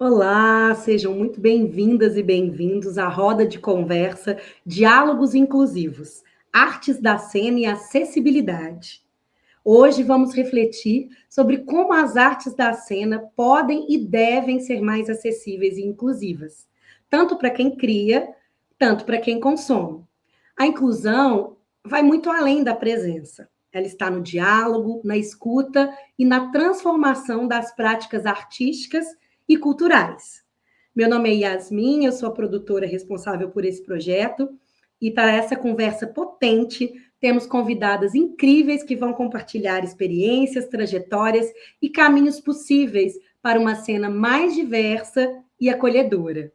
Olá, sejam muito bem-vindas e bem-vindos à roda de conversa Diálogos Inclusivos, Artes da Cena e Acessibilidade. Hoje vamos refletir sobre como as artes da cena podem e devem ser mais acessíveis e inclusivas, tanto para quem cria, tanto para quem consome. A inclusão vai muito além da presença. Ela está no diálogo, na escuta e na transformação das práticas artísticas e culturais. Meu nome é Yasmin, eu sou a produtora responsável por esse projeto, e para essa conversa potente, temos convidadas incríveis que vão compartilhar experiências, trajetórias e caminhos possíveis para uma cena mais diversa e acolhedora.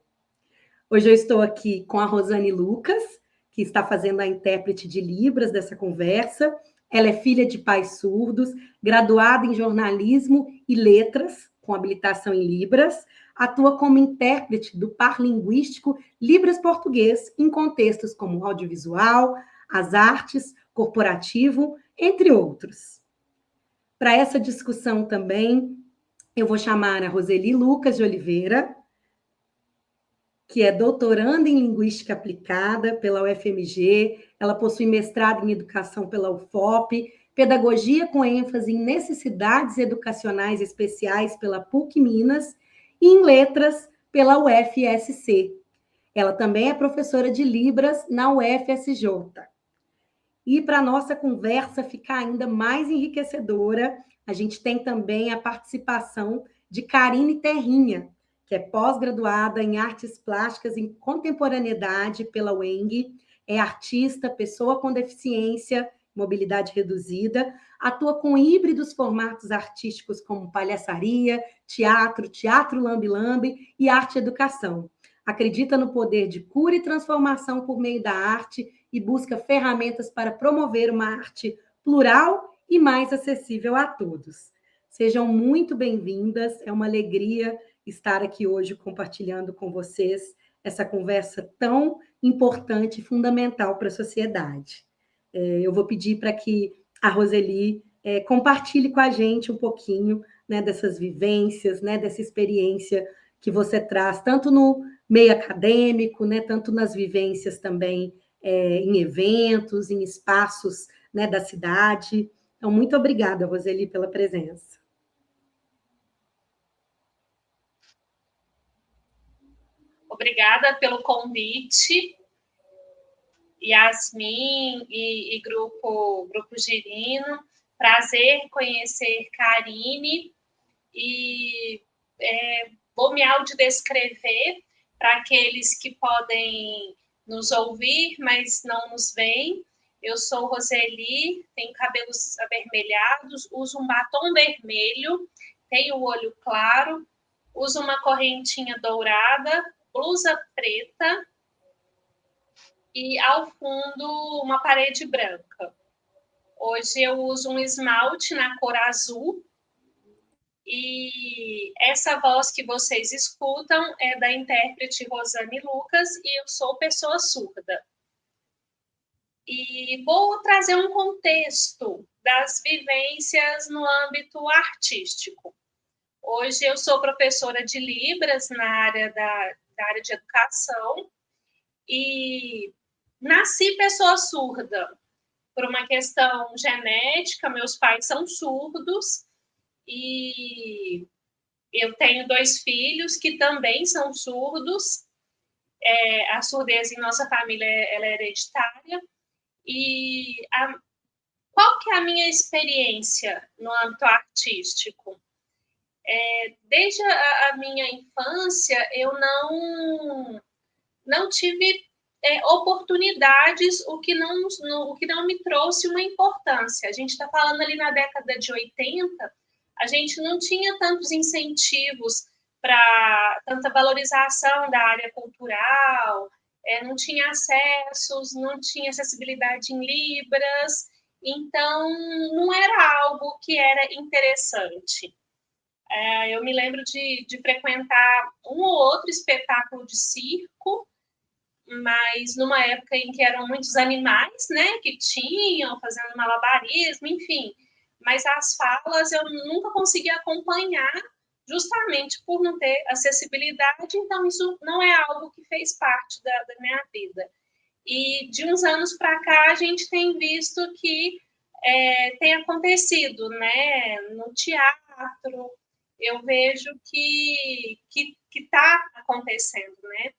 Hoje eu estou aqui com a Rosane Lucas, que está fazendo a intérprete de Libras dessa conversa. Ela é filha de pais surdos, graduada em jornalismo e letras, com habilitação em Libras, atua como intérprete do par linguístico Libras-Português em contextos como audiovisual, as artes, corporativo, entre outros. Para essa discussão também, eu vou chamar a Roseli Lucas de Oliveira, que é doutoranda em Linguística Aplicada pela UFMG, ela possui mestrado em Educação pela UFOP, Pedagogia com ênfase em Necessidades Educacionais Especiais pela PUC Minas e em Letras pela UFSC. Ela também é professora de Libras na UFSJ. E para a nossa conversa ficar ainda mais enriquecedora, a gente tem também a participação de Karine Terrinha, que é pós-graduada em Artes Plásticas em Contemporaneidade pela UENG, é artista, pessoa com deficiência, mobilidade reduzida, atua com híbridos formatos artísticos como palhaçaria, teatro lambe-lambe e arte-educação. Acredita no poder de cura e transformação por meio da arte e busca ferramentas para promover uma arte plural e mais acessível a todos. Sejam muito bem-vindas, é uma alegria estar aqui hoje compartilhando com vocês essa conversa tão importante e fundamental para a sociedade. Eu vou pedir para que a Roseli compartilhe com a gente um pouquinho, né, dessas vivências, né, dessa experiência que você traz, tanto no meio acadêmico, né, tanto nas vivências também em eventos, em espaços, né, da cidade. Então, muito obrigada, Roseli, pela presença. Obrigada pelo convite, Yasmin e Grupo Girino. Prazer conhecer Karine e vou me autodescrever para aqueles que podem nos ouvir, mas não nos veem. Eu sou Roseli, tenho cabelos avermelhados, uso um batom vermelho, tenho o olho claro, uso uma correntinha dourada, blusa preta e, ao fundo, uma parede branca. Hoje eu uso um esmalte na cor azul e essa voz que vocês escutam é da intérprete Rosane Lucas e eu sou pessoa surda. E vou trazer um contexto das vivências no âmbito artístico. Hoje eu sou professora de Libras na área da área de educação e nasci pessoa surda por uma questão genética. Meus pais são surdos e eu tenho 2 filhos que também são surdos. A surdez em nossa família ela é hereditária. E qual que é a minha experiência no âmbito artístico? Desde a minha infância, eu não tive oportunidades, o que não me trouxe uma importância. A gente está falando ali na década de 80, a gente não tinha tantos incentivos para tanta valorização da área cultural, não tinha acessos, não tinha acessibilidade em Libras, então não era algo que era interessante. Eu me lembro de frequentar um ou outro espetáculo de circo, mas numa época em que eram muitos animais, né, que tinham, fazendo malabarismo, enfim. Mas as falas eu nunca consegui acompanhar, justamente por não ter acessibilidade, então isso não é algo que fez parte da minha vida. E de uns anos para cá, a gente tem visto que tem acontecido, né? No teatro, eu vejo que está acontecendo, né?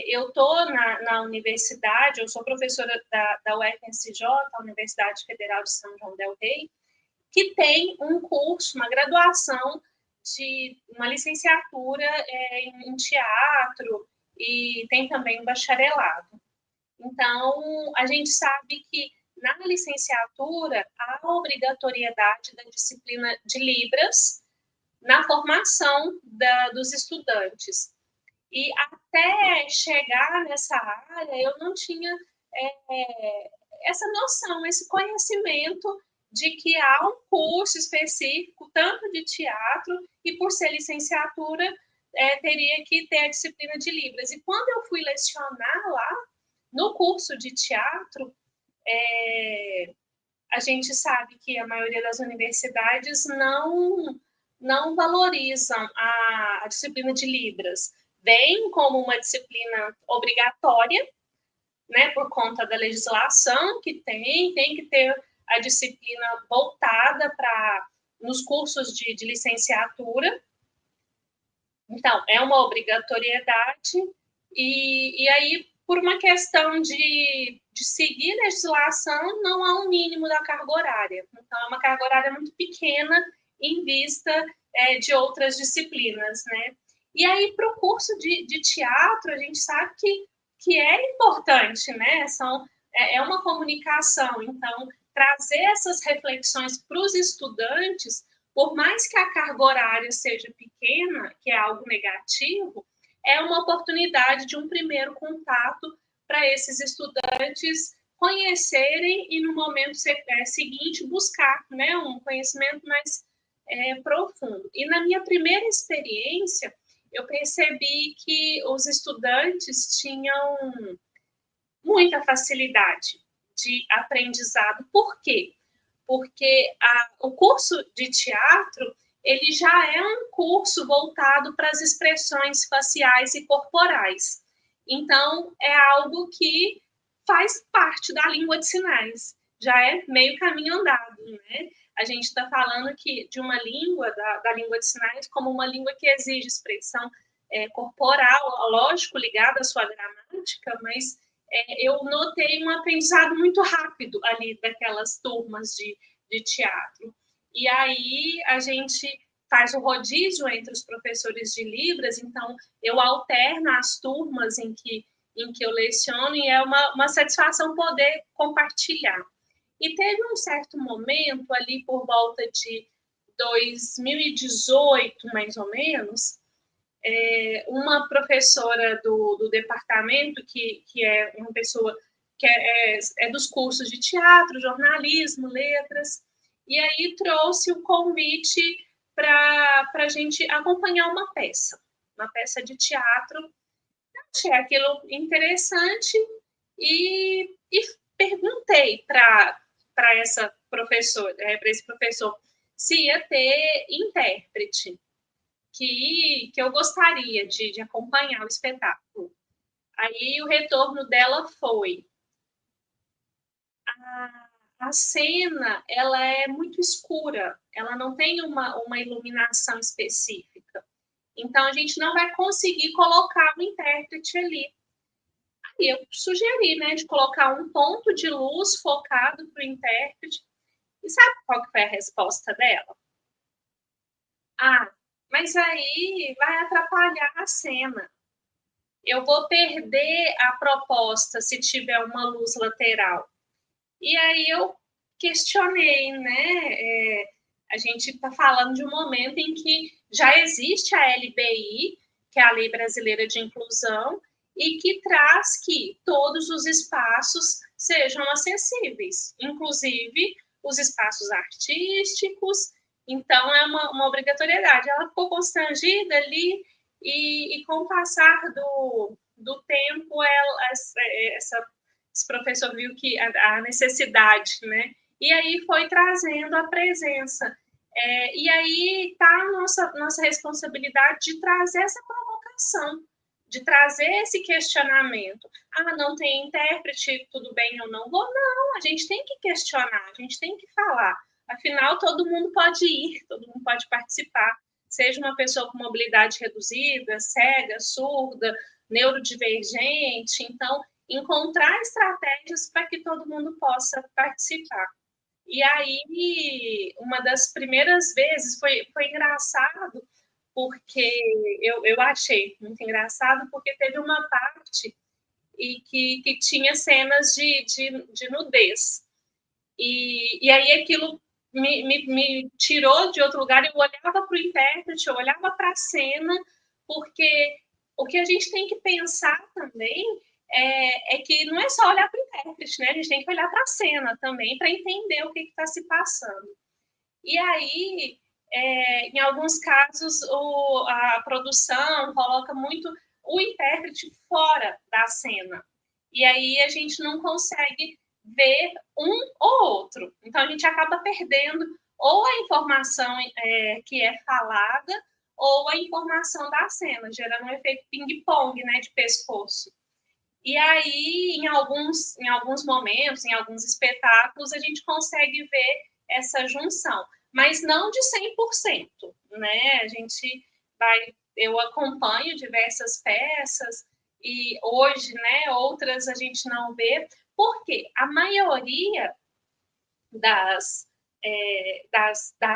Eu estou na universidade, eu sou professora da UFMCJ, a Universidade Federal de São João del Rei, que tem um curso, uma graduação de uma licenciatura em teatro e tem também um bacharelado. Então, a gente sabe que na licenciatura há a obrigatoriedade da disciplina de Libras na formação dos estudantes. E até chegar nessa área, eu não tinha essa noção, esse conhecimento de que há um curso específico, tanto de teatro, e por ser licenciatura, teria que ter a disciplina de Libras. E quando eu fui lecionar lá, no curso de teatro, a gente sabe que a maioria das universidades não valorizam a disciplina de Libras. Vem como uma disciplina obrigatória, né, por conta da legislação que tem que ter a disciplina voltada nos cursos de licenciatura. Então, é uma obrigatoriedade, e aí, por uma questão de seguir a legislação, não há um mínimo da carga horária. Então, é uma carga horária muito pequena em vista de outras disciplinas, né? E aí, para o curso de teatro, a gente sabe que é importante, né? É uma comunicação. Então, trazer essas reflexões para os estudantes, por mais que a carga horária seja pequena, que é algo negativo, é uma oportunidade de um primeiro contato para esses estudantes conhecerem e, no momento seguinte, buscar, né, um conhecimento mais profundo. E na minha primeira experiência, eu percebi que os estudantes tinham muita facilidade de aprendizado. Por quê? Porque o curso de teatro, ele já é um curso voltado para as expressões faciais e corporais. Então, é algo que faz parte da língua de sinais. Já é meio caminho andado, né? A gente está falando de uma língua, da língua de sinais, como uma língua que exige expressão corporal, lógico, ligada à sua gramática, mas eu notei um aprendizado muito rápido ali daquelas turmas de teatro. E aí a gente faz o rodízio entre os professores de Libras, então eu alterno as turmas em que eu leciono, e é uma satisfação poder compartilhar. E teve um certo momento, ali por volta de 2018, mais ou menos, uma professora do departamento, que é uma pessoa que é dos cursos de teatro, jornalismo, letras, e aí trouxe o convite para a gente acompanhar uma peça de teatro. Achei aquilo interessante e perguntei para essa professora, para esse professor, se ia ter intérprete, que eu gostaria de acompanhar o espetáculo. Aí o retorno dela foi: a cena, ela é muito escura, ela não tem uma iluminação específica. Então, a gente não vai conseguir colocar o intérprete ali. Aí eu sugeri, né, de colocar um ponto de luz focado para o intérprete. E sabe qual que foi a resposta dela? Mas aí vai atrapalhar a cena. Eu vou perder a proposta se tiver uma luz lateral. E aí eu questionei, né? A gente está falando de um momento em que já existe a LBI, que é a Lei Brasileira de Inclusão, e que traz que todos os espaços sejam acessíveis, inclusive os espaços artísticos. Então, é uma obrigatoriedade. Ela ficou constrangida ali, e com o passar do tempo, esse professor viu que a necessidade, né? E aí foi trazendo a presença. E aí está a nossa responsabilidade de trazer essa provocação, de trazer esse questionamento. Ah, não tem intérprete, tudo bem, eu não vou. Não, a gente tem que questionar, a gente tem que falar. Afinal, todo mundo pode ir, todo mundo pode participar. Seja uma pessoa com mobilidade reduzida, cega, surda, neurodivergente. Então, encontrar estratégias para que todo mundo possa participar. E aí, uma das primeiras vezes foi engraçado, porque eu achei muito engraçado, porque teve uma parte que tinha cenas de nudez. E aí aquilo me tirou de outro lugar, eu olhava para o intérprete, eu olhava para a cena, porque o que a gente tem que pensar também é que não é só olhar para o intérprete, né? A gente tem que olhar para a cena também para entender o que está se passando. E aí, em alguns casos, a produção coloca muito o intérprete fora da cena. E aí a gente não consegue ver um ou outro. Então a gente acaba perdendo ou a informação que é falada ou a informação da cena, gerando um efeito ping-pong, né, de pescoço. E aí, em alguns momentos, em alguns espetáculos, a gente consegue ver essa junção, mas não de 100%, né? Eu acompanho diversas peças e hoje, né, outras a gente não vê, porque a maioria das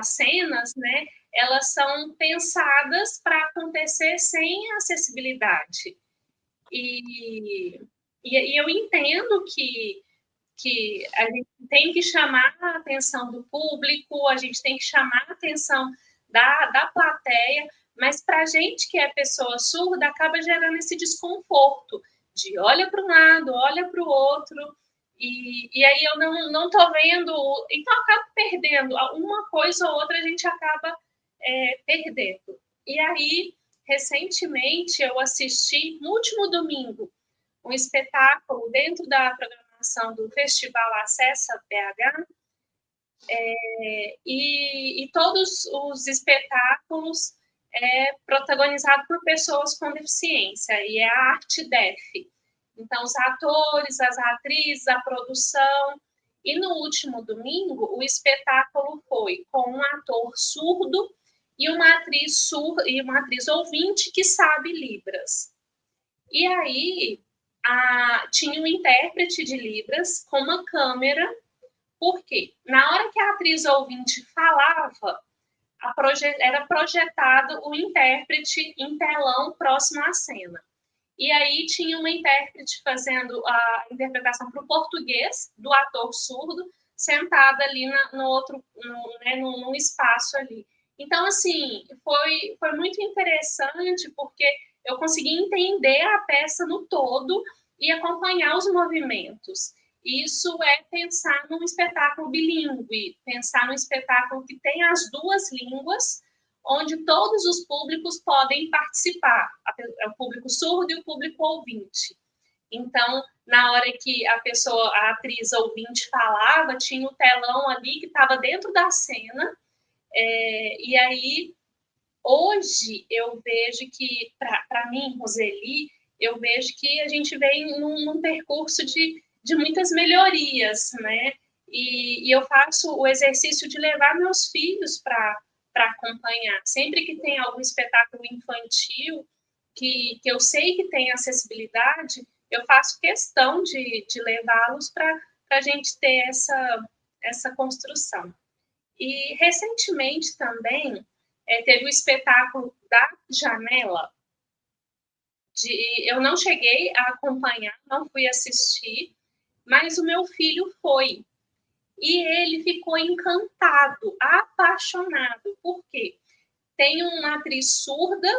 cenas, né, elas são pensadas para acontecer sem acessibilidade. E eu entendo que a gente tem que chamar a atenção do público, a gente tem que chamar a atenção da plateia, mas para a gente que é pessoa surda, acaba gerando esse desconforto de olha para um lado, olha para o outro, e aí eu não estou vendo, então acaba perdendo, uma coisa ou outra a gente acaba perdendo. E aí, recentemente, eu assisti, no último domingo, um espetáculo dentro da programação do Festival Acessa BH, e todos os espetáculos protagonizados por pessoas com deficiência, e é a Arte Def. Então, os atores, as atrizes, a produção. E no último domingo, o espetáculo foi com um ator surdo e uma atriz ouvinte que sabe Libras. E aí tinha um intérprete de Libras com uma câmera, porque na hora que a atriz ouvinte falava, era projetado o intérprete em telão próximo à cena. E aí tinha uma intérprete fazendo a interpretação para o português do ator surdo, sentada ali num espaço ali. Então, assim, foi muito interessante, porque eu consegui entender a peça no todo e acompanhar os movimentos. Isso é pensar num espetáculo bilíngue, pensar num espetáculo que tem as duas línguas, onde todos os públicos podem participar, o público surdo e o público ouvinte. Então, na hora que a atriz ouvinte falava, tinha o telão ali que estava dentro da cena, e aí, hoje, eu vejo que, para mim, Roseli, eu vejo que a gente vem num percurso de muitas melhorias, né? E eu faço o exercício de levar meus filhos para acompanhar. Sempre que tem algum espetáculo infantil que eu sei que tem acessibilidade, eu faço questão de levá-los para a gente ter essa construção. E, recentemente, também, teve o espetáculo da Janela. Eu não cheguei a acompanhar, não fui assistir, mas o meu filho foi. E ele ficou encantado, apaixonado. Por quê? Tem uma atriz surda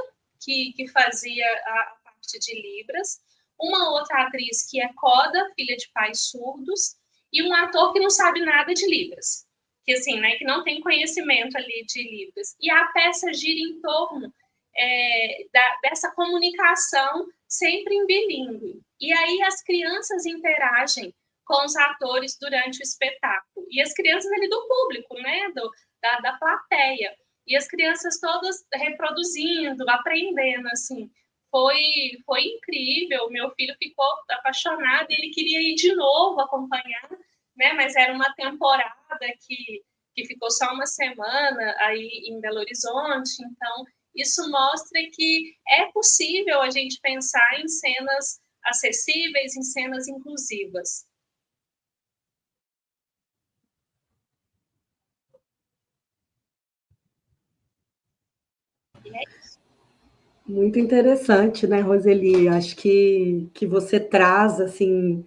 que fazia a parte de Libras, uma outra atriz que é coda, filha de pais surdos, e um ator que não sabe nada de Libras, que assim, né, que não tem conhecimento ali de Libras. E a peça gira em torno dessa comunicação sempre em bilíngue. E aí as crianças interagem com os atores durante o espetáculo. E as crianças ali do público, né, da plateia. E as crianças todas reproduzindo, aprendendo, assim. Foi incrível, meu filho ficou apaixonado, ele queria ir de novo acompanhar, né? Mas era uma temporada que ficou só uma semana aí em Belo Horizonte, então isso mostra que é possível a gente pensar em cenas acessíveis, em cenas inclusivas. E é isso. Muito interessante, né, Roseli? Acho que você traz, assim,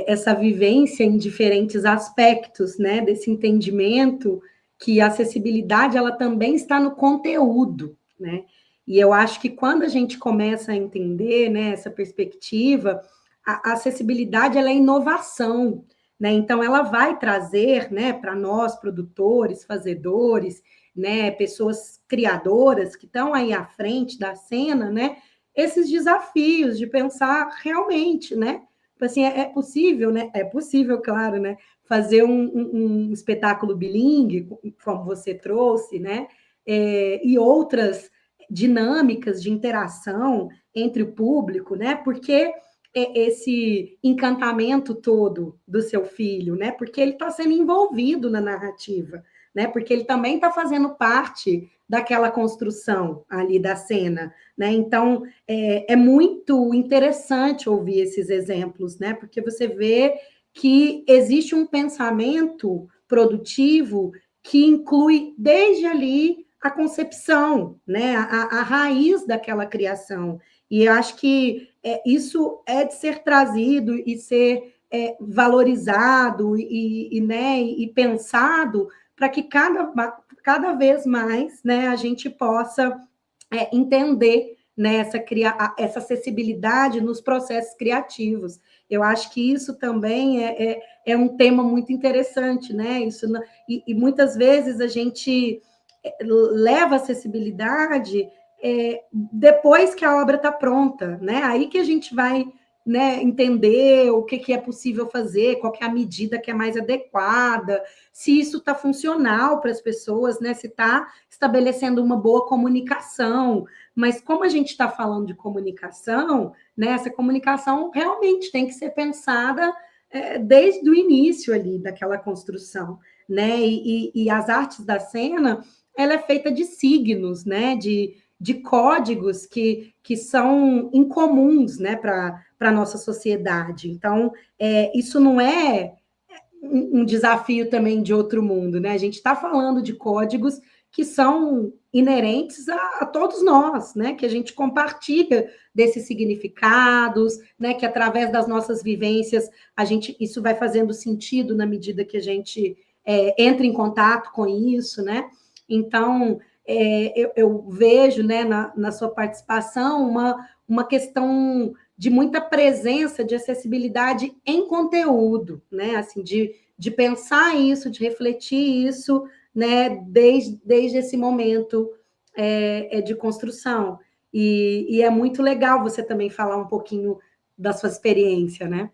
essa vivência em diferentes aspectos, né, desse entendimento que a acessibilidade, ela também está no conteúdo, né? E eu acho que quando a gente começa a entender, né, essa perspectiva, a acessibilidade, ela é inovação, né? Então, ela vai trazer, né, para nós, produtores, fazedores, né, pessoas criadoras que estão aí à frente da cena, né, esses desafios de pensar realmente, né, assim, é possível, né, é possível, claro, né, fazer um espetáculo bilíngue, como você trouxe, né, e outras dinâmicas de interação entre o público, né, porque esse encantamento todo do seu filho, né, porque ele está sendo envolvido na narrativa, né? Porque ele também está fazendo parte daquela construção ali da cena, né? Então é muito interessante ouvir esses exemplos, né? Porque você vê que existe um pensamento produtivo que inclui desde ali a concepção, né? A raiz daquela criação. E acho que isso é de ser trazido e ser valorizado né, e pensado para que cada vez mais, né, a gente possa entender, né, essa acessibilidade nos processos criativos. Eu acho que isso também é um tema muito interessante, né? E muitas vezes a gente leva a acessibilidade depois que a obra está pronta, né? Aí que a gente vai, né, entender o que é possível fazer, qual que é a medida que é mais adequada, se isso está funcional para as pessoas, né? Se está estabelecendo uma boa comunicação. Mas como a gente está falando de comunicação, né, essa comunicação realmente tem que ser pensada desde o início ali daquela construção, né? E as artes da cena, ela é feita de signos, né? De códigos que são incomuns, né, para a nossa sociedade. Então, isso não é um desafio também de outro mundo, né? A gente está falando de códigos que são inerentes a todos nós, né? Que a gente compartilha desses significados, né? Que através das nossas vivências isso vai fazendo sentido na medida que a gente entra em contato com isso, né? Então eu vejo, né, na sua participação uma questão de muita presença de acessibilidade em conteúdo, né? Assim, de pensar isso, de refletir isso, né? Desde esse momento de construção. E é muito legal você também falar um pouquinho da sua experiência, né?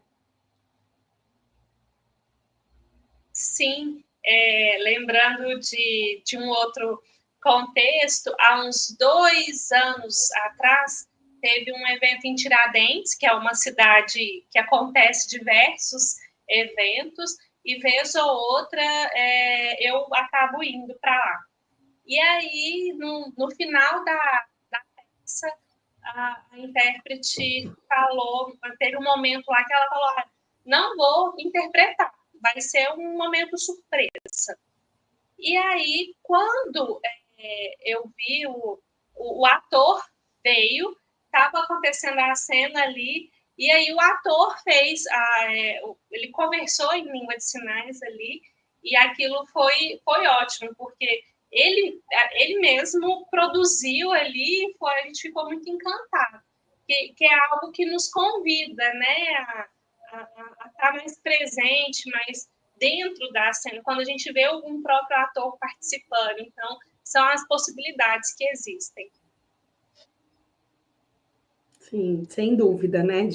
Sim, lembrando de um outro contexto, há uns 2 anos atrás, teve um evento em Tiradentes, que é uma cidade que acontece diversos eventos, e vez ou outra eu acabo indo para lá. E aí, no final da peça, a intérprete falou, teve um momento lá que ela falou, não vou interpretar, vai ser um momento surpresa. E aí, quando eu vi o ator veio, estava acontecendo a cena ali, e aí o ator fez, ele conversou em língua de sinais ali, e aquilo foi ótimo, porque ele mesmo produziu ali, a gente ficou muito encantado, que é algo que nos convida, né, a estar mais presente, mais dentro da cena, quando a gente vê um próprio ator participando. Então, são as possibilidades que existem. Sim, sem dúvida, né?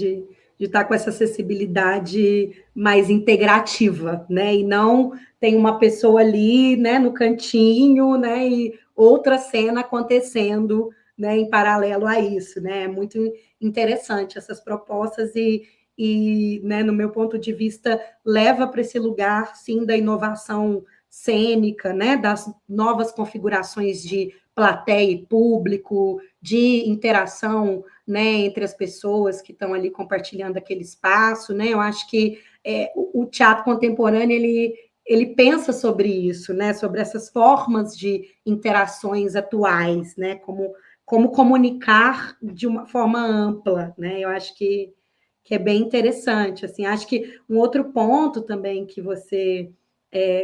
de estar com essa acessibilidade mais integrativa, né? E não tem uma pessoa ali, né, no cantinho, né, e outra cena acontecendo, né, em paralelo a isso, né? É muito interessante essas propostas e né, no meu ponto de vista, leva para esse lugar, sim, da inovação cênica, né, das novas configurações de plateia e público, de interação, né, entre as pessoas que estão ali compartilhando aquele espaço, né? Eu acho que o teatro contemporâneo ele pensa sobre isso, né? Sobre essas formas de interações atuais, né? Como comunicar de uma forma ampla, né? Eu acho que é bem interessante. Assim, acho que um outro ponto também que você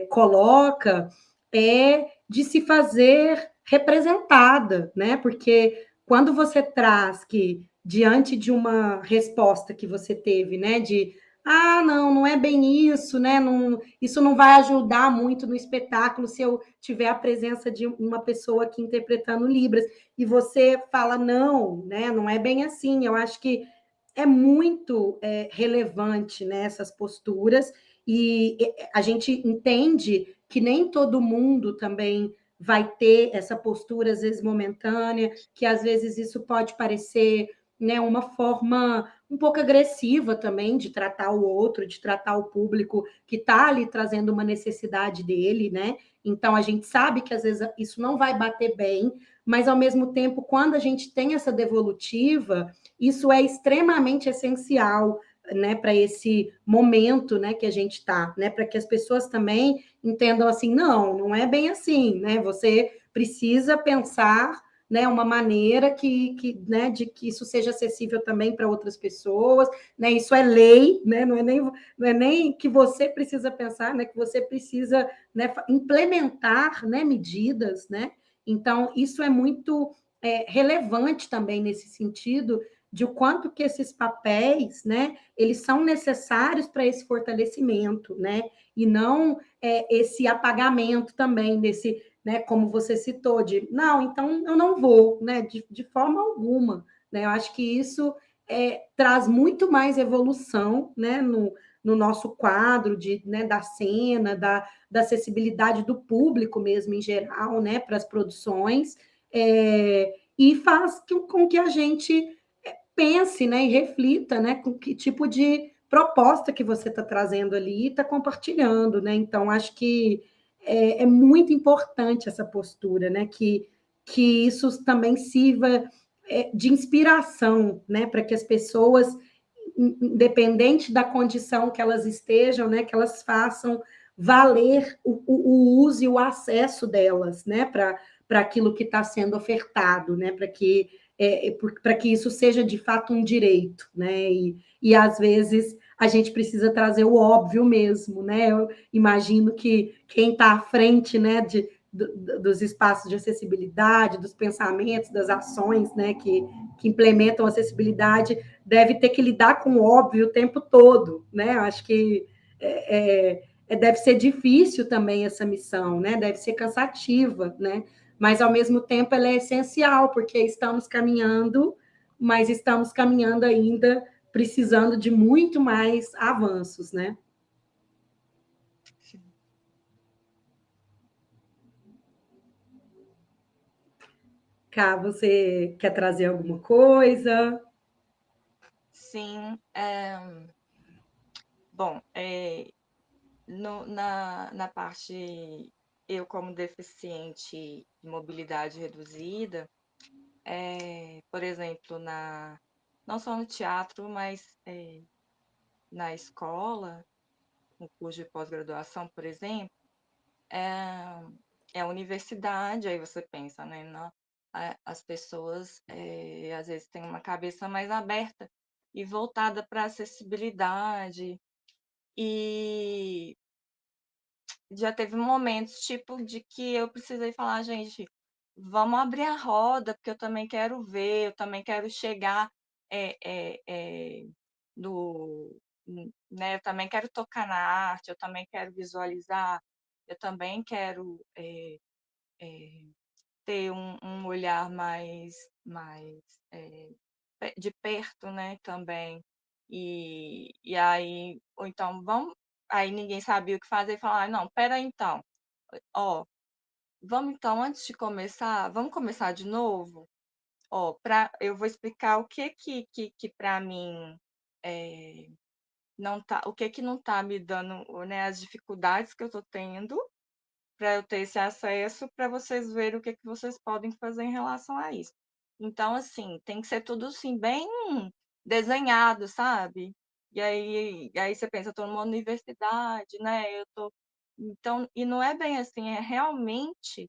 coloca é de se fazer representada, né? Porque quando você traz que, diante de uma resposta que você teve, né, de não, não é bem isso, né? Não, isso não vai ajudar muito no espetáculo se eu tiver a presença de uma pessoa aqui interpretando Libras. E você fala, não, né? Não é bem assim. Eu acho que é muito relevante nessas posturas e a gente entende que nem todo mundo também vai ter essa postura, às vezes momentânea, que às vezes isso pode parecer, né, uma forma um pouco agressiva também de tratar o outro, de tratar o público que está ali trazendo uma necessidade dele, né? Então a gente sabe que às vezes isso não vai bater bem, mas ao mesmo tempo, quando a gente tem essa devolutiva, isso é extremamente essencial, né, para esse momento, né, que a gente está, né, para que as pessoas também entendam assim, não, não é bem assim, né? Você precisa pensar, né, uma maneira né, de que isso seja acessível também para outras pessoas, né? Isso é lei, né? Não é nem que você precisa pensar, né? Que você precisa, né, implementar, né, medidas, né? Então isso é muito relevante também nesse sentido de o quanto que esses papéis, né, eles são necessários para esse fortalecimento, né? E não esse apagamento também desse, né, como você citou, de não, então eu não vou, né, de forma alguma, né? Eu acho que isso traz muito mais evolução, né, no nosso quadro né, da cena, da acessibilidade do público mesmo em geral, né, para as produções, e faz com que a gente pense, né, e reflita, né, com que tipo de proposta que você está trazendo ali e está compartilhando, né? Então, acho que é muito importante essa postura, né? Que isso também sirva de inspiração, né? Para que as pessoas, independente da condição que elas estejam, né? Que elas façam valer o uso e o acesso delas, né? Para aquilo que está sendo ofertado, né? Para que isso seja de fato um direito, né? E às vezes a gente precisa trazer o óbvio mesmo, né? Eu imagino que quem está à frente, né, dos espaços de acessibilidade, dos pensamentos, das ações, né, que implementam acessibilidade, deve ter que lidar com o óbvio o tempo todo, né? Eu acho que deve ser difícil também essa missão, né? Deve ser cansativa, né? Mas ao mesmo tempo ela é essencial, porque estamos caminhando, mas estamos caminhando ainda precisando de muito mais avanços, né? Cá, você quer trazer alguma coisa? Sim. Bom, na parte, eu como deficiente de mobilidade reduzida, por exemplo, não só no teatro, mas na escola, no curso de pós-graduação, por exemplo, é a universidade, aí você pensa, né? As pessoas às vezes têm uma cabeça mais aberta e voltada para a acessibilidade. E já teve momentos, tipo, de que eu precisei falar, gente, vamos abrir a roda, porque eu também quero ver, eu também quero chegar é, é, é, no, né, eu também quero tocar na arte, eu também quero visualizar, eu também quero ter um olhar mais de perto, né, também. E aí, ou então, aí ninguém sabia o que fazer e falar, não, pera aí, então, ó, vamos então, antes de começar, vamos começar de novo? Ó, eu vou explicar o que para mim é, não tá, o que não tá me dando, né, as dificuldades que eu tô tendo para eu ter esse acesso, para vocês verem o que vocês podem fazer em relação a isso. Então, assim, tem que ser tudo assim, bem desenhado, sabe? E aí você pensa, eu estou numa universidade, né? Eu tô. Então, e não é bem assim, é realmente,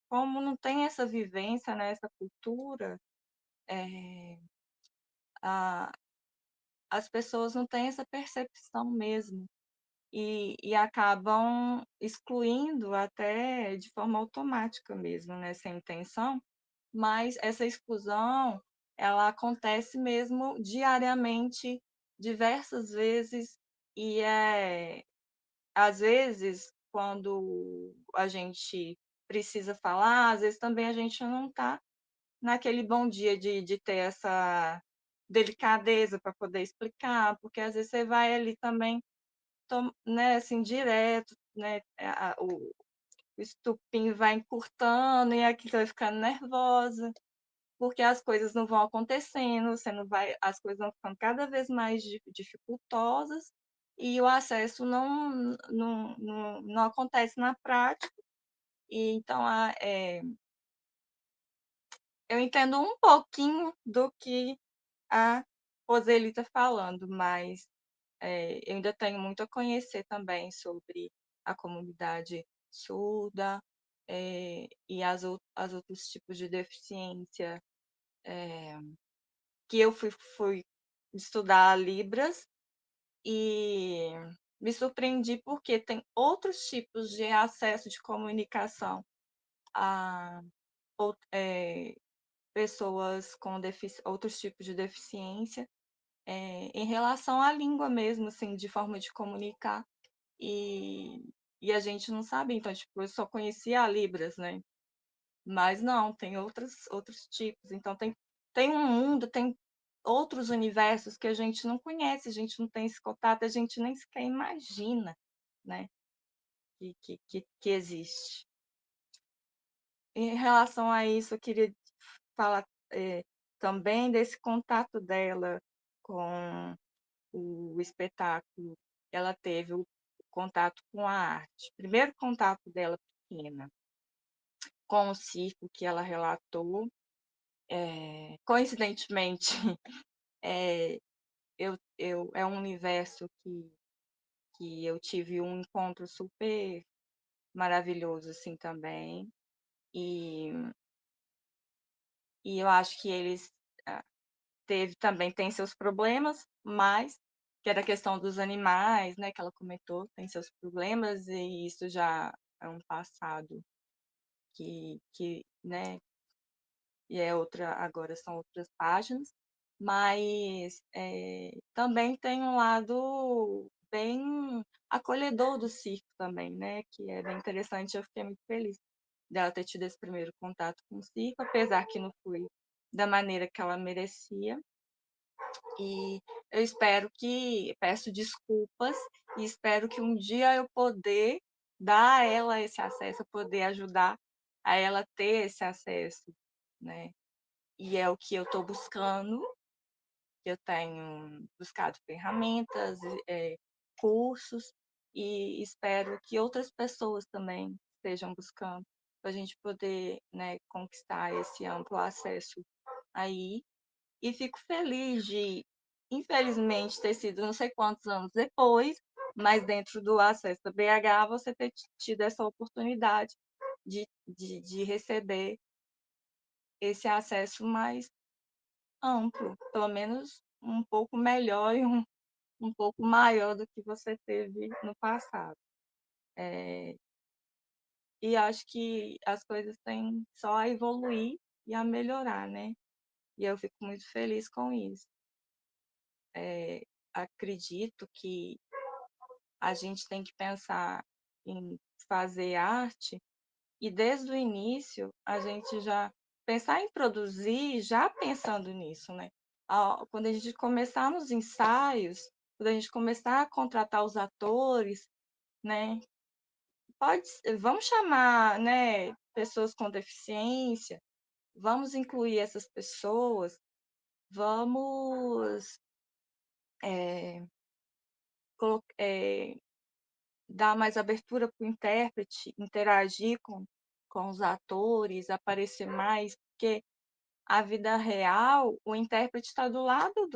como não tem essa vivência, né, essa cultura, é, a, as pessoas não têm essa percepção mesmo. E acabam excluindo até de forma automática mesmo, né, sem intenção, mas essa exclusão, ela acontece mesmo diariamente, diversas vezes, e às vezes, quando a gente precisa falar, às vezes também a gente não está naquele bom dia de ter essa delicadeza para poder explicar, porque às vezes você vai ali também né, assim, direto, né, o estupim vai encurtando e aqui você vai ficando nervosa, porque as coisas não vão acontecendo, você não vai, as coisas vão ficando cada vez mais dificultosas e o acesso não acontece na prática. E então eu entendo um pouquinho do que a Roseli está falando, mas eu ainda tenho muito a conhecer também sobre a comunidade surda, e as outros tipos de deficiência, que eu fui estudar Libras e me surpreendi porque tem outros tipos de acesso de comunicação a pessoas com outros tipos de deficiência, em relação à língua mesmo, assim, de forma de comunicar. E, e a gente não sabe, então, tipo, eu só conhecia a Libras, né? Mas não, tem outros tipos. Então, tem um mundo, tem outros universos que a gente não conhece, a gente não tem esse contato, a gente nem sequer imagina, né? Que existe. Em relação a isso, eu queria falar também desse contato dela com o espetáculo. Ela teve o contato com a arte. Primeiro contato dela pequena com o circo que ela relatou. Coincidentemente, é, é um universo que eu tive um encontro super maravilhoso assim também. E, e eu acho que eles também tem seus problemas, mas que era a questão dos animais, né, que ela comentou, tem seus problemas e isso já é um passado né, e é outra, agora são outras páginas, mas também tem um lado bem acolhedor do circo também, né, que é bem interessante, eu fiquei muito feliz dela ter tido esse primeiro contato com o circo, apesar que não foi da maneira que ela merecia, e eu peço desculpas e espero que um dia eu poder dar a ela esse acesso, poder ajudar a ela ter esse acesso, né? E é o que eu estou buscando, eu tenho buscado ferramentas, cursos, e espero que outras pessoas também estejam buscando, para a gente poder, né, conquistar esse amplo acesso aí. E fico feliz de, infelizmente, ter sido não sei quantos anos depois, mas dentro do Acesso a BH, você ter tido essa oportunidade de receber esse acesso mais amplo, pelo menos um pouco melhor e um pouco maior do que você teve no passado. E acho que as coisas têm só a evoluir e a melhorar, né? E eu fico muito feliz com isso. Acredito que a gente tem que pensar em fazer arte e desde o início a gente já pensar em produzir já pensando nisso, né? quando a gente começar nos ensaios, quando a gente começar a contratar os atores, né, vamos chamar, né, pessoas com deficiência, vamos incluir essas pessoas, vamos é, dar mais abertura para o intérprete, interagir com os atores, aparecer mais, porque a vida real, o intérprete está do lado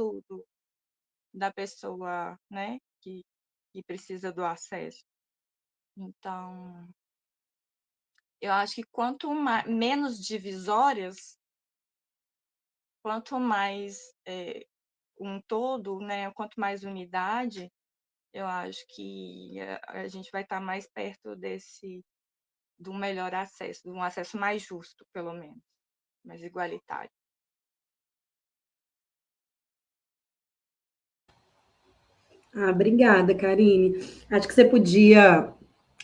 da pessoa, né, que precisa do acesso. Então, eu acho que quanto menos divisórias, quanto mais um todo, né, quanto mais unidade, eu acho que a gente vai estar mais perto de um melhor acesso, de um acesso mais justo, pelo menos, mais igualitário. Obrigada, Karine. Acho que você podia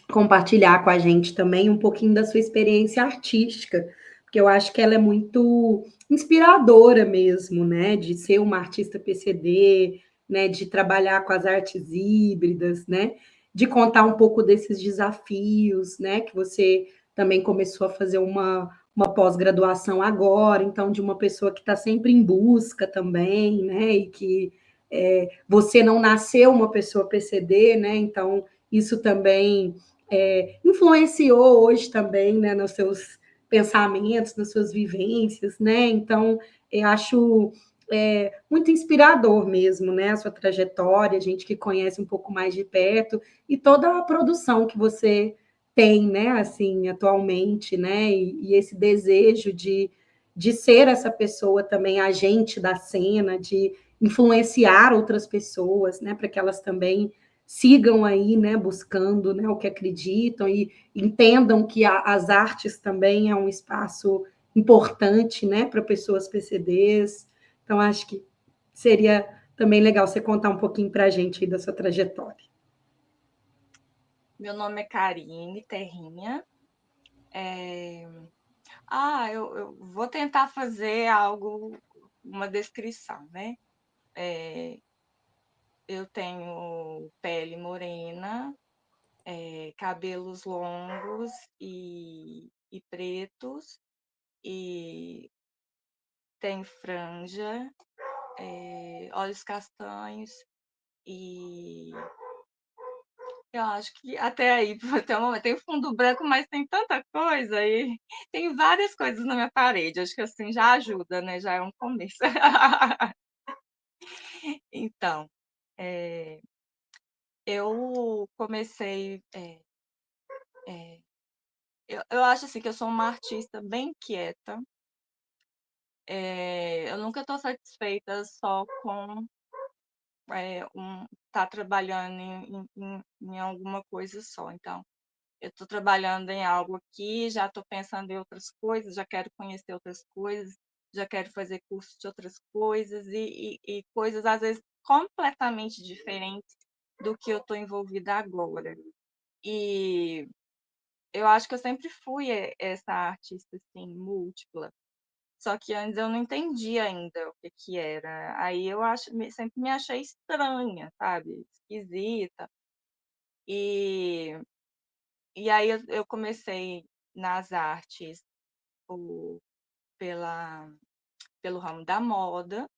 compartilhar com a gente também um pouquinho da sua experiência artística, porque eu acho que ela é muito inspiradora mesmo, né? De ser uma artista PCD, né? De trabalhar com as artes híbridas, né? De contar um pouco desses desafios, né? Que você também começou a fazer uma pós-graduação agora, então de uma pessoa que está sempre em busca também, né? E que você não nasceu uma pessoa PCD, né? Então isso também influenciou hoje também, né, nos seus pensamentos, nas suas vivências, né? Então, eu acho muito inspirador mesmo, né? A sua trajetória, a gente que conhece um pouco mais de perto, e toda a produção que você tem, né, assim, atualmente, né? E esse desejo de ser essa pessoa também agente da cena, de influenciar outras pessoas, né, para que elas também sigam aí, né, buscando, né, o que acreditam e entendam que as artes também é um espaço importante, né, para pessoas PCDs. Então, acho que seria também legal você contar um pouquinho para a gente aí da sua trajetória. Meu nome é Karine Terrinha. Eu vou tentar fazer uma descrição, né? Eu tenho pele morena, cabelos longos e pretos, e tenho franja, olhos castanhos, e eu acho que até aí, até o momento, tem fundo branco, mas tem tanta coisa aí. Tem várias coisas na minha parede. Acho que assim já ajuda, né? Já é um começo. Então, é, eu comecei. Eu acho assim que eu sou uma artista bem quieta. Eu nunca estou satisfeita só com tá trabalhando em alguma coisa só. Então, eu estou trabalhando em algo aqui, já estou pensando em outras coisas, já quero conhecer outras coisas, já quero fazer curso de outras coisas e coisas, às vezes, completamente diferentes do que eu estou envolvida agora. E eu acho que eu sempre fui essa artista, assim, múltipla. Só que antes eu não entendia ainda o que era. Aí eu sempre me achei estranha, sabe? Esquisita. E E aí eu comecei nas artes por- pela, pelo ramo da moda,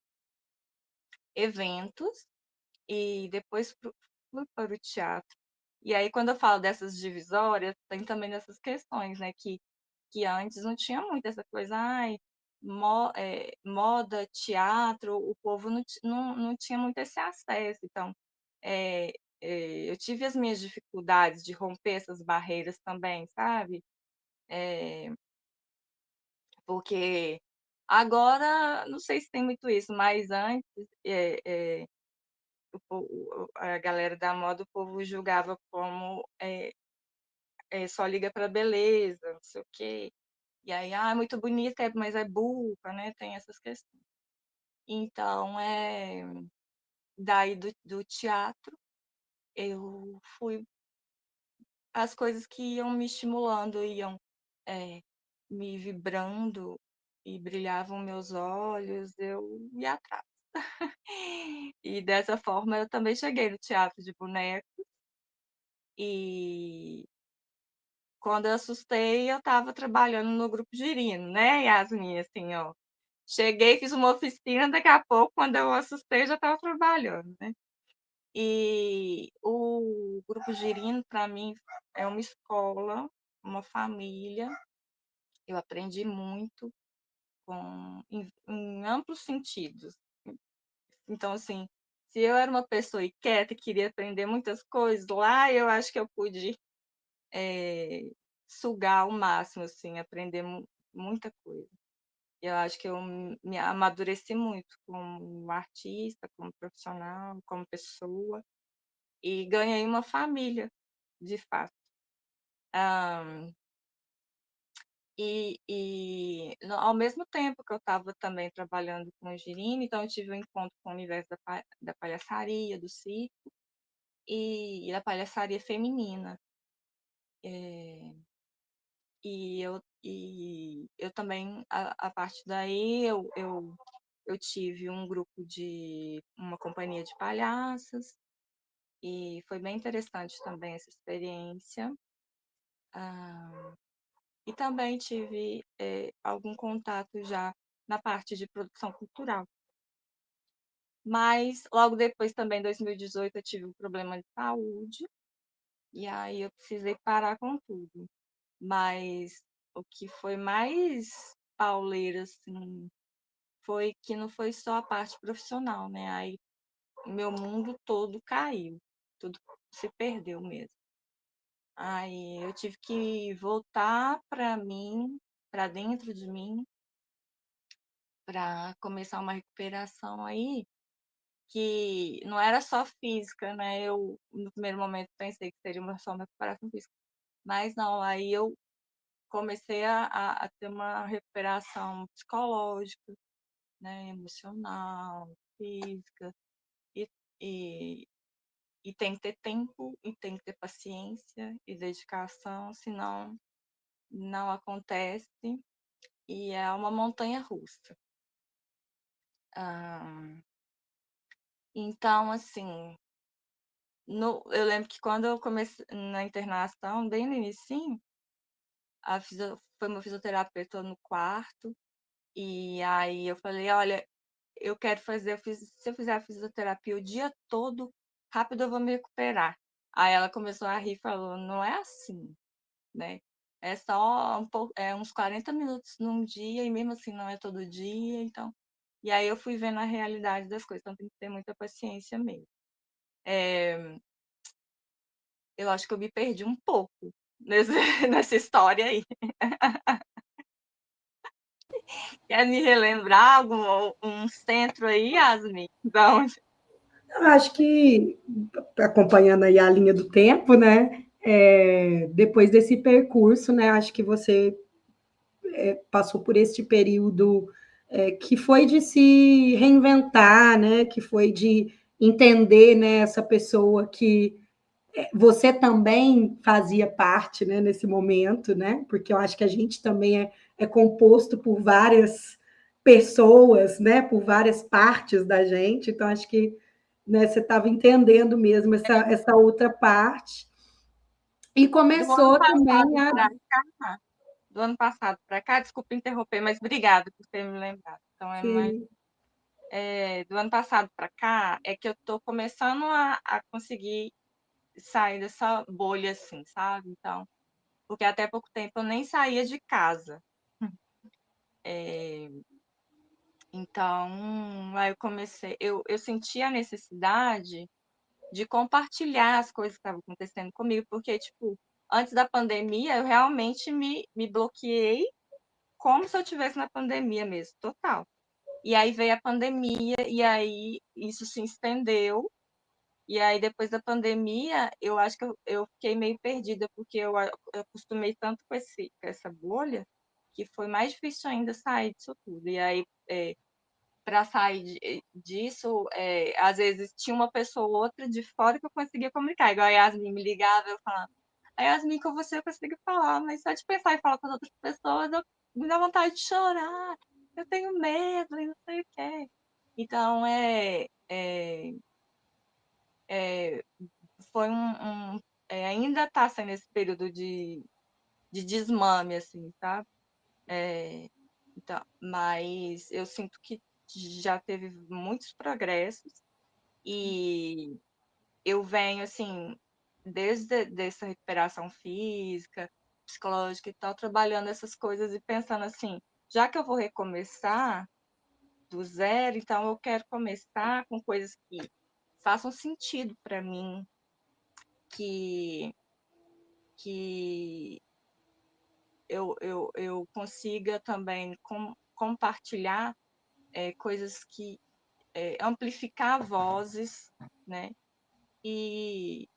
eventos, e depois fui para o teatro. E aí, quando eu falo dessas divisórias, tem também dessas questões, né? Que antes não tinha muito essa coisa, ai, moda, teatro, o povo não tinha muito esse acesso. Então, é, eu tive as minhas dificuldades de romper essas barreiras também, sabe? É, Porque agora, não sei se tem muito isso, mas antes a galera da moda, o povo julgava como só liga para beleza, não sei o quê. E aí, é muito bonita, mas é burra, né? Tem essas questões. Então, daí do teatro, eu fui. As coisas que iam me estimulando, iam é, me vibrando e brilhavam meus olhos, eu ia atrás. E dessa forma eu também cheguei no teatro de boneco e quando eu assustei, eu estava trabalhando no grupo Girino, né, Yasmin, assim, ó. Cheguei, fiz uma oficina, daqui a pouco, quando eu assustei, eu já estava trabalhando, né. E o grupo Girino, para mim, é uma escola, uma família. Eu aprendi muito em amplos sentidos. Então, assim, se eu era uma pessoa inquieta e queria aprender muitas coisas, lá eu acho que eu pude sugar ao máximo, assim, aprender muita coisa. Eu acho que eu me amadureci muito como artista, como profissional, como pessoa, e ganhei uma família, de fato. Ah, ao mesmo tempo que eu estava também trabalhando com a Girine, então eu tive um encontro com o universo da palhaçaria, do circo e da palhaçaria feminina. É, e eu também, a partir daí, eu tive um grupo de uma companhia de palhaças e foi bem interessante também essa experiência. Ah, e também tive algum contato já na parte de produção cultural. Mas logo depois, também em 2018, eu tive um problema de saúde e aí eu precisei parar com tudo. Mas o que foi mais pauleiro, assim, foi que não foi só a parte profissional, né? Aí meu mundo todo caiu, tudo se perdeu mesmo. Aí eu tive que voltar para mim, para dentro de mim, para começar uma recuperação aí, que não era só física, né? Eu, no primeiro momento, pensei que seria só uma recuperação física, mas não, aí eu comecei a ter uma recuperação psicológica, né? Emocional, física, e, e, e tem que ter tempo, e tem que ter paciência e dedicação, senão não acontece, e é uma montanha russa. Ah, então, assim, eu lembro que quando eu comecei na internação, bem no início, foi uma fisioterapeuta no quarto, e aí eu falei, olha, eu quero fazer, se eu fizer a fisioterapia o dia todo, rápido eu vou me recuperar. Aí ela começou a rir e falou, não é assim, né? É só uns 40 minutos num dia, e mesmo assim não é todo dia, então. E aí eu fui vendo a realidade das coisas, então tem que ter muita paciência mesmo. Eu acho que eu me perdi um pouco nessa história aí. Quer me relembrar um centro aí, Yasmin? Da onde? Eu acho que, acompanhando aí a linha do tempo, né? Depois desse percurso, né? Acho que você passou por este período que foi de se reinventar, né? Que foi de entender, né, essa pessoa que você também fazia parte, né, nesse momento, né? Porque eu acho que a gente também é composto por várias pessoas, né? Por várias partes da gente. Então, acho que, né, você estava entendendo mesmo essa outra parte. E Do ano começou também passado a. para cá, desculpa interromper, mas obrigada por ter me lembrado. Então, Sim. do ano passado para cá é que eu estou começando a conseguir sair dessa bolha, assim, sabe? Então, porque até pouco tempo eu nem saía de casa. É, então, aí eu senti a necessidade de compartilhar as coisas que estavam acontecendo comigo, porque, tipo, antes da pandemia, eu realmente me bloqueei como se eu estivesse na pandemia mesmo, total. E aí veio a pandemia, e aí isso se estendeu, e aí depois da pandemia, eu acho que eu fiquei meio perdida, porque eu acostumei tanto com essa bolha, que foi mais difícil ainda sair disso tudo. E aí, para sair disso, às vezes tinha uma pessoa ou outra de fora que eu conseguia comunicar. Igual a Yasmin me ligava, eu falava, a Yasmin, com você eu consigo falar, mas só de pensar e falar com as outras pessoas, me dá vontade de chorar. Eu tenho medo e não sei o quê. Então, é, foi ainda está sendo esse período de desmame, assim, sabe? É, então, mas eu sinto que já teve muitos progressos e eu venho, assim, desde dessa recuperação física, psicológica e tal, trabalhando essas coisas e pensando assim, já que eu vou recomeçar do zero, então eu quero começar com coisas que façam sentido para mim, que, que eu consiga também compartilhar coisas que amplificar vozes, né? E,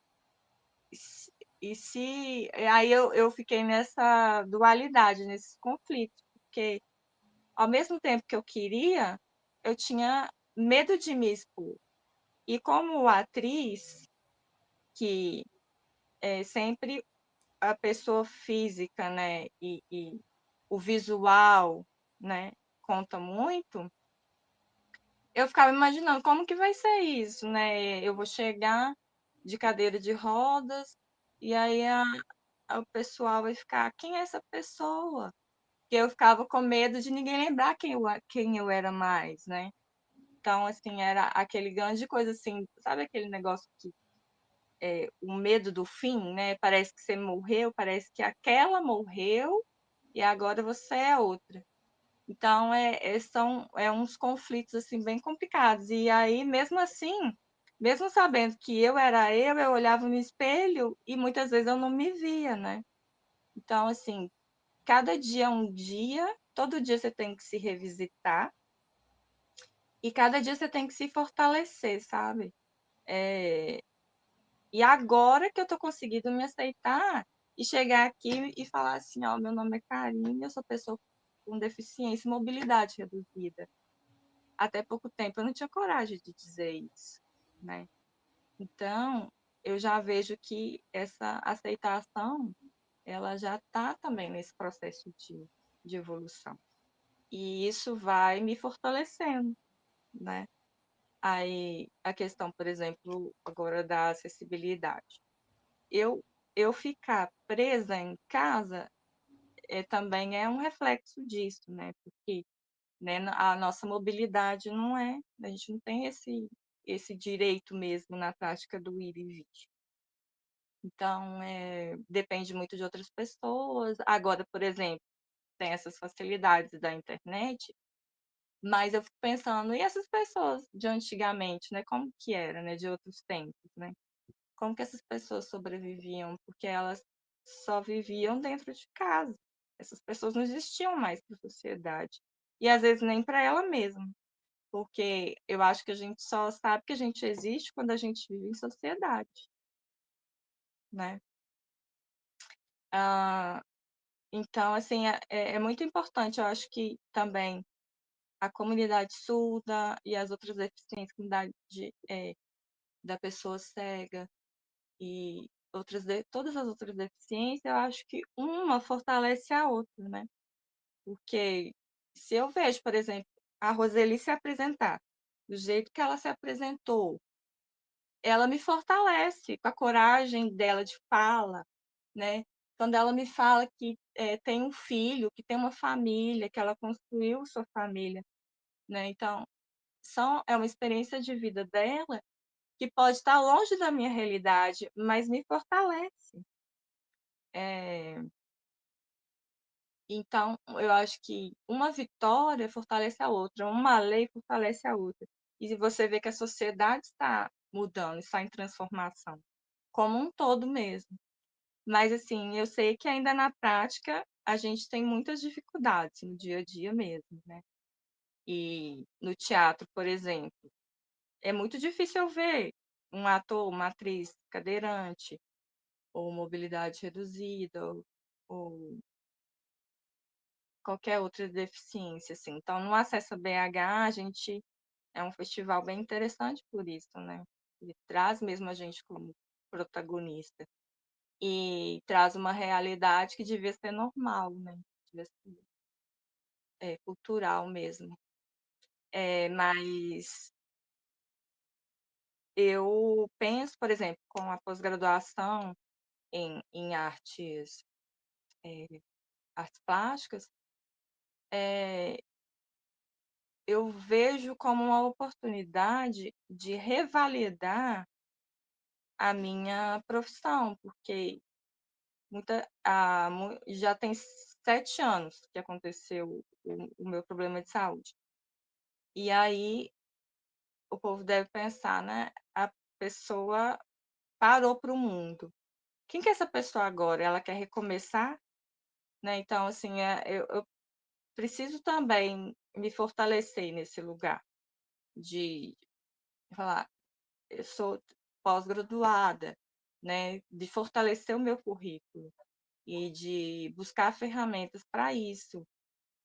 e se aí eu fiquei nessa dualidade, nesse conflito, porque ao mesmo tempo que eu queria, eu tinha medo de me expor. E como atriz, que é sempre a pessoa física, né, e o visual, né, conta muito, eu ficava imaginando como que vai ser isso, né? Eu vou chegar de cadeira de rodas e aí o pessoal vai ficar, quem é essa pessoa? Porque eu ficava com medo de ninguém lembrar quem eu era mais, né? Então, assim, era aquele grande coisa assim, sabe aquele negócio que o medo do fim, né? Parece que você morreu, parece que aquela morreu e agora você é outra. Então, são uns conflitos assim bem complicados. E aí, mesmo assim, mesmo sabendo que eu era eu olhava no espelho e muitas vezes eu não me via, né? Então, assim, cada dia é um dia, todo dia você tem que se revisitar e cada dia você tem que se fortalecer, sabe? É, E agora que eu tô conseguindo me aceitar e chegar aqui e falar assim, ó, meu nome é Karine, eu sou pessoa com deficiência e mobilidade reduzida. Até pouco tempo eu não tinha coragem de dizer isso, né? Então, eu já vejo que essa aceitação, ela já está também nesse processo de evolução. E isso vai me fortalecendo, né? Aí, a questão, por exemplo, agora da acessibilidade. Eu, eu ficar presa em casa também é um reflexo disso, né? Porque né, a nossa mobilidade não a gente não tem esse direito mesmo na prática do ir e vir. Então, depende muito de outras pessoas. Agora, por exemplo, tem essas facilidades da internet, mas eu fico pensando, e essas pessoas de antigamente, né? Como que era, né? De outros tempos, né? Como que essas pessoas sobreviviam? Porque elas só viviam dentro de casa. Essas pessoas não existiam mais para a sociedade. E às vezes nem para ela mesma. Porque eu acho que a gente só sabe que a gente existe quando a gente vive em sociedade, né? Ah, então, assim, é muito importante, eu acho que também a comunidade surda e as outras deficiências, comunidade da pessoa cega e todas as outras deficiências, eu acho que uma fortalece a outra, né? Porque se eu vejo, por exemplo, a Roseli se apresentar do jeito que ela se apresentou, ela me fortalece com a coragem dela de fala, né? Quando ela me fala que tem um filho, que tem uma família, que ela construiu sua família, né? Então, é uma experiência de vida dela que pode estar longe da minha realidade, mas me fortalece. É, Então, eu acho que uma vitória fortalece a outra, uma lei fortalece a outra. E se você vê que a sociedade está mudando, está em transformação, como um todo mesmo. Mas, assim, eu sei que ainda na prática a gente tem muitas dificuldades no dia a dia mesmo, né? E no teatro, por exemplo, é muito difícil eu ver um ator, uma atriz cadeirante, ou mobilidade reduzida, ou qualquer outra deficiência, assim. Então, no Acessa BH, a gente é um festival bem interessante por isso, né? Ele traz mesmo a gente como protagonista e traz uma realidade que devia ser normal, né? Devia ser cultural mesmo. Mas eu penso, por exemplo, com a pós-graduação em artes plásticas, eh, eu vejo como uma oportunidade de revalidar a minha profissão, porque já tem 7 anos que aconteceu o meu problema de saúde. E aí o povo deve pensar, né? A pessoa parou para o mundo. Quem que é essa pessoa agora? Ela quer recomeçar, né? Então, assim, eu preciso também me fortalecer nesse lugar de falar, eu sou pós-graduada, né? De fortalecer o meu currículo e de buscar ferramentas para isso,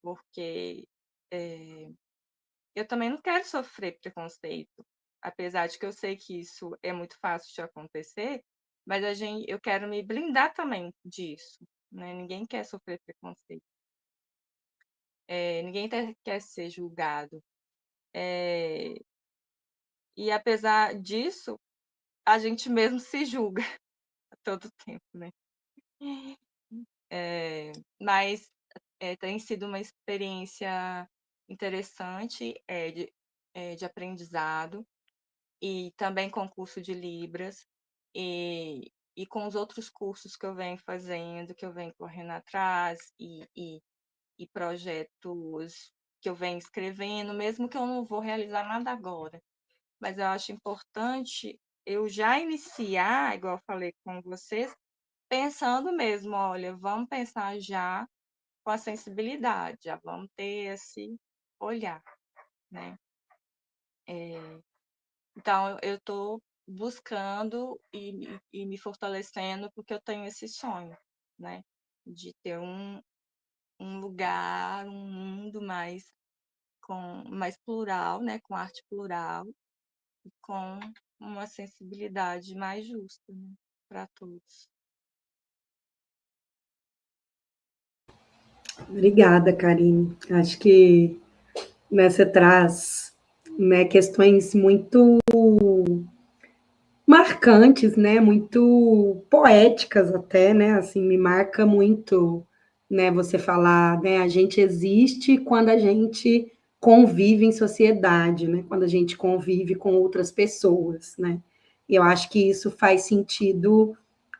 porque eu também não quero sofrer preconceito, apesar de que eu sei que isso é muito fácil de acontecer, mas eu quero me blindar também disso, né? Ninguém quer sofrer preconceito, ninguém quer ser julgado. E apesar disso, a gente mesmo se julga a todo tempo, né? Mas tem sido uma experiência interessante de aprendizado e também com curso de Libras e com os outros cursos que eu venho fazendo, que eu venho correndo atrás e projetos que eu venho escrevendo, mesmo que eu não vou realizar nada agora. Mas eu acho importante eu já iniciar, igual eu falei com vocês, pensando mesmo, olha, vamos pensar já com a sensibilidade, já vamos ter esse olhar, né? Então, eu estou buscando e me fortalecendo porque eu tenho esse sonho, né? De ter um lugar, um mundo mais plural, né? Com arte plural e com uma sensibilidade mais justa, né? Para todos. Obrigada, Karine. Acho que, né, você traz, né, questões muito marcantes, né, muito poéticas até, né, assim, me marca muito, né, você falar, né, a gente existe quando a gente convive em sociedade, né, quando a gente convive com outras pessoas, né, e eu acho que isso faz sentido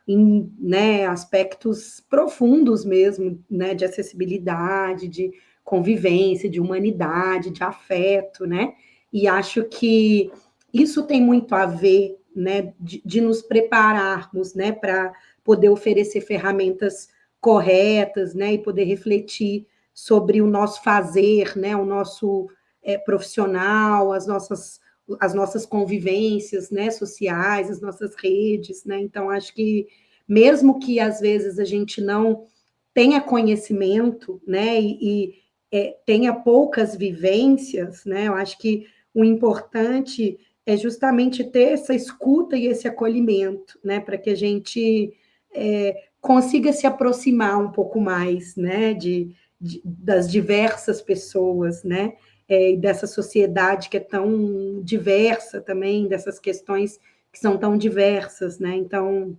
em, né, aspectos profundos mesmo, né, de acessibilidade, de convivência, de humanidade, de afeto, né, e acho que isso tem muito a ver, né, de nos prepararmos, né, para poder oferecer ferramentas corretas, né, e poder refletir sobre o nosso fazer, né, o nosso profissional, as nossas convivências, né, sociais, as nossas redes, né? Então acho que mesmo que às vezes a gente não tenha conhecimento, né, tenha poucas vivências, né? Eu acho que o importante é justamente ter essa escuta e esse acolhimento, né, para que a gente consiga se aproximar um pouco mais, né, das diversas pessoas, né, e dessa sociedade que é tão diversa também, dessas questões que são tão diversas, né? Então,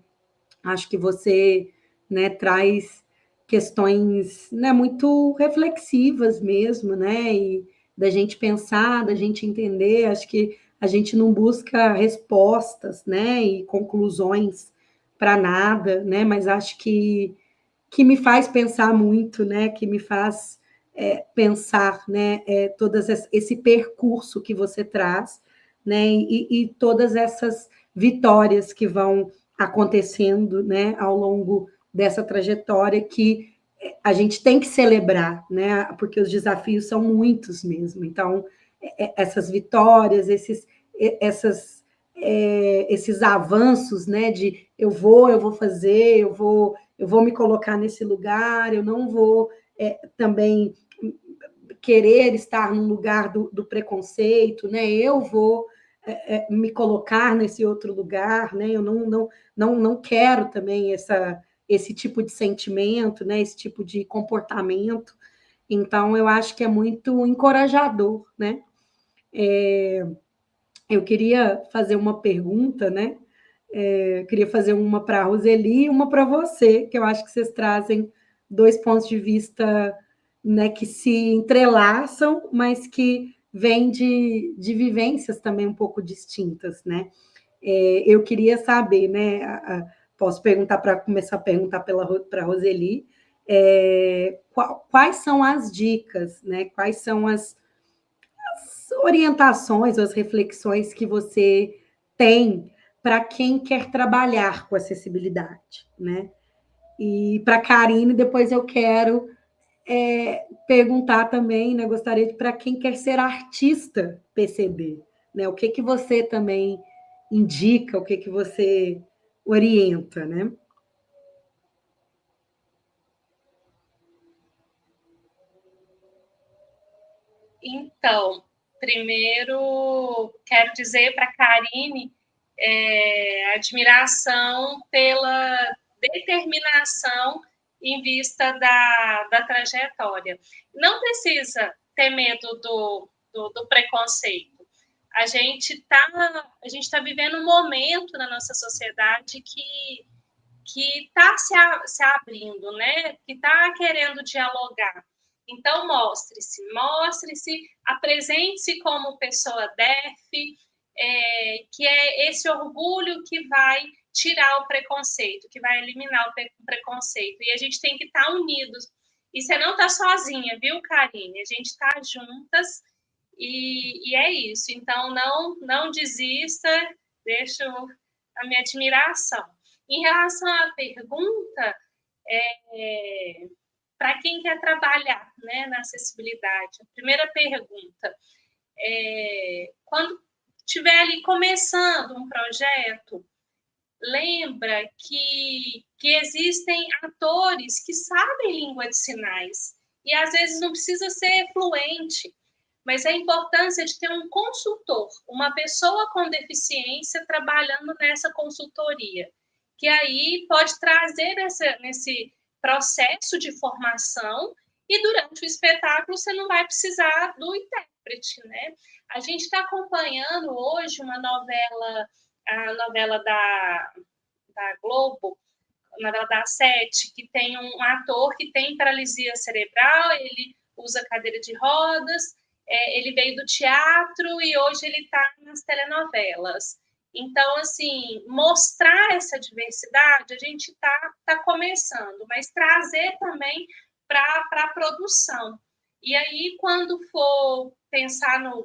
acho que você, né, traz questões, né, muito reflexivas mesmo, né? E da gente pensar, da gente entender, acho que a gente não busca respostas, né, e conclusões para nada, né? Mas acho que me faz pensar muito, né? Que me faz pensar, né? Todo esse percurso que você traz, né? E todas essas vitórias que vão acontecendo, né? Ao longo dessa trajetória que a gente tem que celebrar, né? Porque os desafios são muitos mesmo. Então, essas vitórias, esses avanços, né? De eu vou fazer, eu vou me colocar nesse lugar, eu não vou também querer estar no lugar do preconceito, né? Eu vou me colocar nesse outro lugar, né? Eu não quero também esse tipo de sentimento, né? Esse tipo de comportamento. Então, eu acho que é muito encorajador, né? Eu queria fazer uma pergunta, né? Queria fazer uma para a Roseli e uma para você, que eu acho que vocês trazem dois pontos de vista, né, que se entrelaçam, mas que vêm de vivências também um pouco distintas, né? Eu queria saber, né? Posso perguntar para começar a perguntar para a Roseli, quais são as dicas, né? Quais são as orientações ou as reflexões que você tem para quem quer trabalhar com acessibilidade, né? E para a Karine, depois eu quero perguntar também, né? Gostaria de para quem quer ser artista PCD, né? O que que você também indica, o que que você orienta, né? Então, primeiro quero dizer para a Karine admiração pela determinação em vista da trajetória. Não precisa ter medo do preconceito. A gente tá vivendo um momento na nossa sociedade que está se abrindo, né? Que está querendo dialogar. Então, mostre-se, apresente-se como pessoa DEF, que é esse orgulho que vai tirar o preconceito, que vai eliminar o preconceito. E a gente tem que estar unidos. E você não está sozinha, viu, Karine? A gente está juntas e é isso. Então, não desista, deixo a minha admiração. Em relação à pergunta, para quem quer trabalhar, né, na acessibilidade, a primeira pergunta, quando estiver ali começando um projeto, lembra que existem atores que sabem língua de sinais e às vezes não precisa ser fluente, mas a importância de ter um consultor, uma pessoa com deficiência trabalhando nessa consultoria, que aí pode trazer nesse processo de formação e durante o espetáculo você não vai precisar do intérprete, né? A gente está acompanhando hoje uma novela, a novela da Globo, a novela da Sete, que tem um ator que tem paralisia cerebral, ele usa cadeira de rodas, ele veio do teatro e hoje ele está nas telenovelas. Então, assim, mostrar essa diversidade, a gente tá começando, mas trazer também para a produção. E aí, quando for pensar no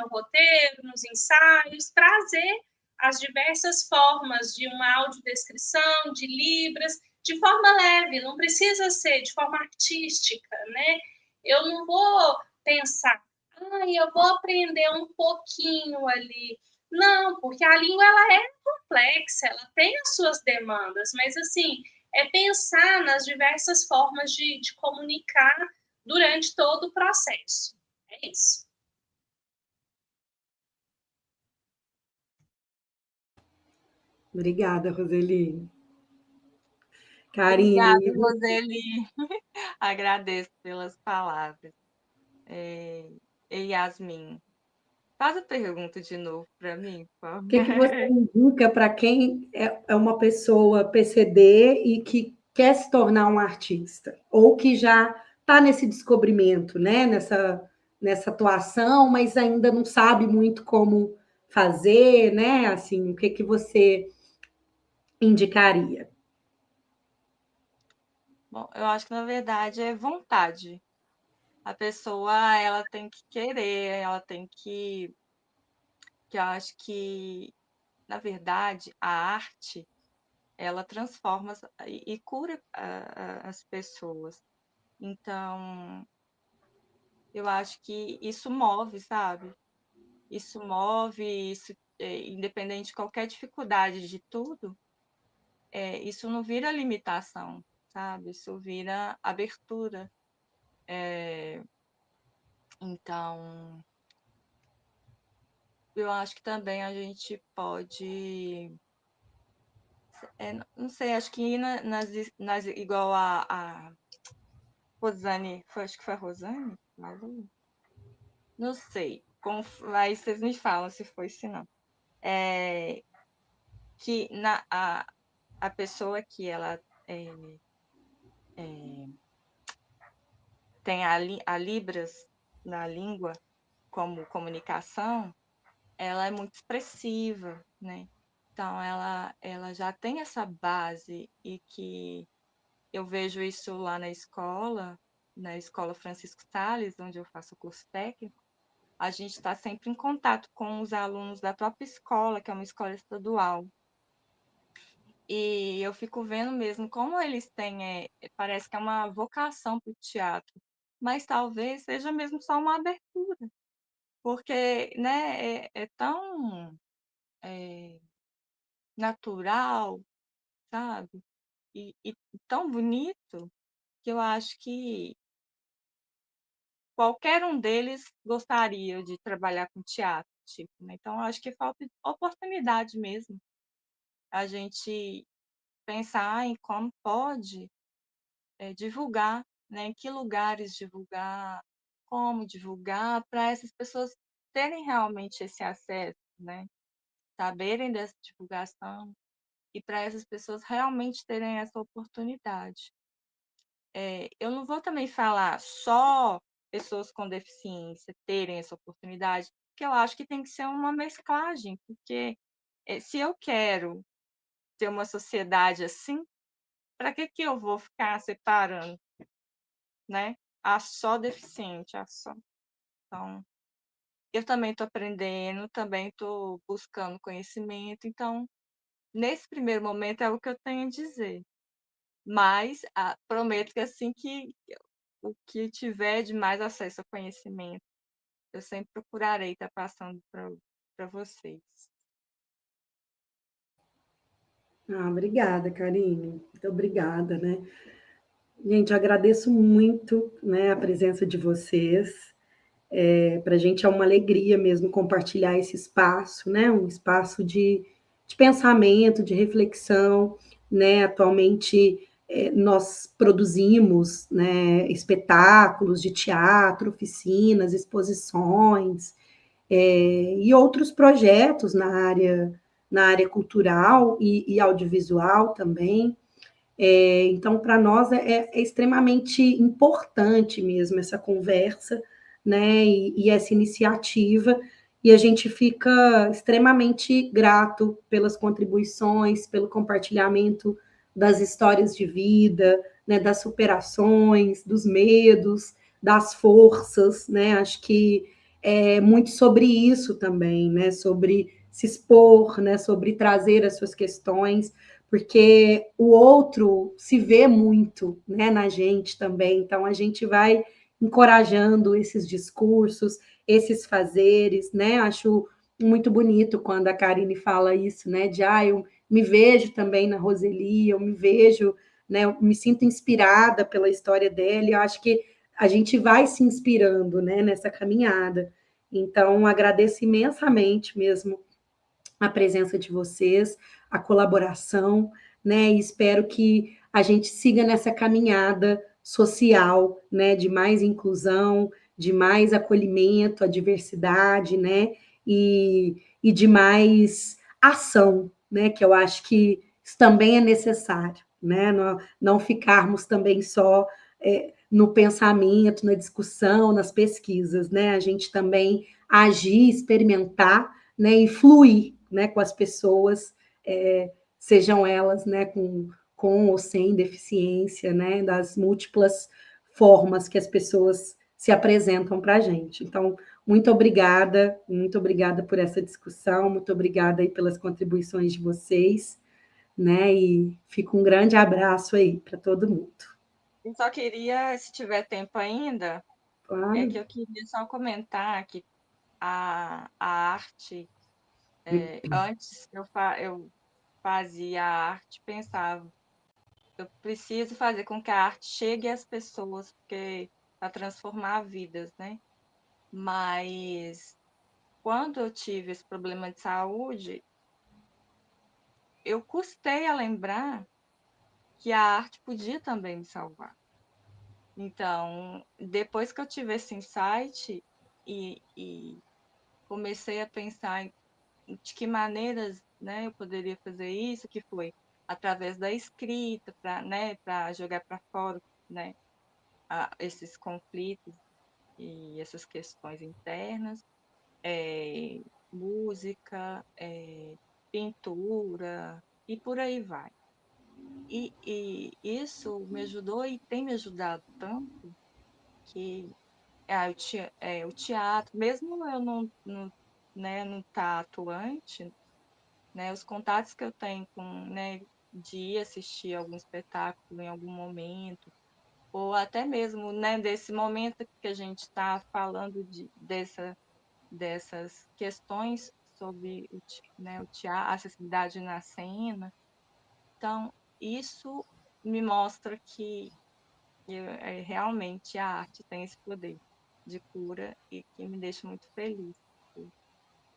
roteiro, nos ensaios, trazer as diversas formas de uma audiodescrição, de libras, de forma leve, não precisa ser de forma artística, né? Eu não vou pensar, eu vou aprender um pouquinho ali. Não, porque a língua ela é complexa, ela tem as suas demandas, mas assim, é pensar nas diversas formas de comunicar durante todo o processo. É isso. Obrigada, Roseli. Obrigada, Karine, Roseli. Agradeço pelas palavras. Yasmin, faz a pergunta de novo para mim, por o favor. que que você indica para quem é uma pessoa PCD e que quer se tornar um artista? Ou que já está nesse descobrimento, né? Nessa atuação, mas ainda não sabe muito como fazer, né? Assim, o que que você indicaria? Bom, eu acho que na verdade é vontade. A pessoa, ela tem que querer, ela tem que eu acho que, na verdade, a arte, ela transforma e cura as pessoas. Então, eu acho que isso move, sabe? Isso move, isso, independente de qualquer dificuldade de tudo, isso não vira limitação, sabe? Isso vira abertura. Então, eu acho que também a gente pode, não sei, acho que ir igual a Rosane, acho que foi a Rosane? Não sei. Aí vocês me falam se foi, se não. Que a pessoa que ela tem a Libras na língua como comunicação, ela é muito expressiva, né? Então, ela já tem essa base e que eu vejo isso lá na escola Francisco Sales, onde eu faço o curso técnico, a gente está sempre em contato com os alunos da própria escola, que é uma escola estadual. E eu fico vendo mesmo como eles têm, parece que é uma vocação para o teatro, mas talvez seja mesmo só uma abertura, porque, né, é tão natural, sabe? E tão bonito que eu acho que qualquer um deles gostaria de trabalhar com teatro, tipo, né? Então, eu acho que falta oportunidade mesmo a gente pensar em como pode divulgar, né? Em que lugares divulgar, como divulgar, para essas pessoas terem realmente esse acesso, né? Saberem dessa divulgação e para essas pessoas realmente terem essa oportunidade. Eu não vou também falar só pessoas com deficiência terem essa oportunidade, porque eu acho que tem que ser uma mesclagem, porque se eu quero ter uma sociedade assim, para que eu vou ficar separando, né? A só deficiente, a só. Então, eu também estou aprendendo, também estou buscando conhecimento, então, nesse primeiro momento é o que eu tenho a dizer. Mas prometo que assim que o que tiver de mais acesso ao conhecimento, eu sempre procurarei estar passando para vocês. Obrigada, Karine. Muito obrigada, né? Gente, eu agradeço muito, né, a presença de vocês. Para a gente é uma alegria mesmo compartilhar esse espaço, né? Um espaço de pensamento, de reflexão, né? Atualmente nós produzimos, né, espetáculos de teatro, oficinas, exposições e outros projetos na área cultural e audiovisual também. Então, para nós é extremamente importante mesmo essa conversa, né, e essa iniciativa, e a gente fica extremamente grato pelas contribuições, pelo compartilhamento das histórias de vida, né, das superações, dos medos, das forças, né, acho que é muito sobre isso também, né, sobre se expor, né, sobre trazer as suas questões, porque o outro se vê muito, né, na gente também, então a gente vai encorajando esses discursos, esses fazeres, né, acho muito bonito quando a Karine fala isso, né, de, eu me vejo também na Roseli, eu me vejo, né, eu me sinto inspirada pela história dela, e eu acho que a gente vai se inspirando, né, nessa caminhada, então agradeço imensamente mesmo a presença de vocês, a colaboração, né? E espero que a gente siga nessa caminhada social, né? De mais inclusão, de mais acolhimento à diversidade, né? E de mais ação, né? Que eu acho que isso também é necessário, né? Não ficarmos também só no pensamento, na discussão, nas pesquisas, né? A gente também agir, experimentar, né? E fluir, né, com as pessoas, sejam elas, né, com ou sem deficiência, né, das múltiplas formas que as pessoas se apresentam para a gente. Então, muito obrigada por essa discussão, muito obrigada aí pelas contribuições de vocês, né, e fica um grande abraço aí para todo mundo. Eu só queria, se tiver tempo ainda, Claro. que eu queria só comentar que a arte, antes eu fazia a arte, pensava, eu preciso fazer com que a arte chegue às pessoas, porque para transformar vidas, né? Mas quando eu tive esse problema de saúde, eu custei a lembrar que a arte podia também me salvar. Então, depois que eu tive esse insight e comecei a pensar de que maneiras, né, eu poderia fazer isso, que foi através da escrita, para, né, para jogar para fora, né, esses conflitos e essas questões internas, música, pintura e por aí vai. E isso me ajudou e tem me ajudado tanto que o teatro, mesmo eu né, não tá atuante, né, os contatos que eu tenho com, né, de ir assistir algum espetáculo em algum momento, ou até mesmo, né, desse momento que a gente está falando dessas questões sobre né, o teatro, a acessibilidade na cena. Então, isso me mostra que realmente a arte tem esse poder de cura e que me deixa muito feliz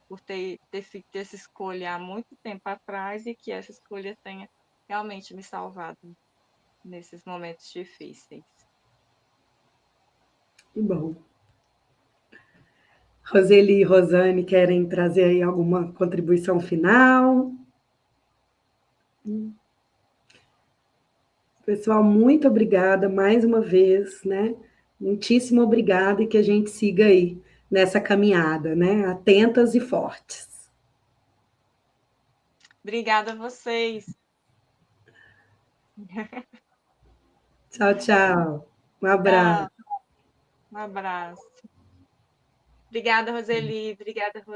por ter feito essa escolha há muito tempo atrás e que essa escolha tenha realmente me salvado nesses momentos difíceis. Que bom. Roseli e Rosane querem trazer aí alguma contribuição final? Pessoal, muito obrigada mais uma vez, né? Muitíssimo obrigada e que a gente siga aí nessa caminhada, né? Atentas e fortes. Obrigada a vocês. Tchau, tchau. Um abraço. Tchau. Um abraço. Obrigada, Roseli. Obrigada, Roseli.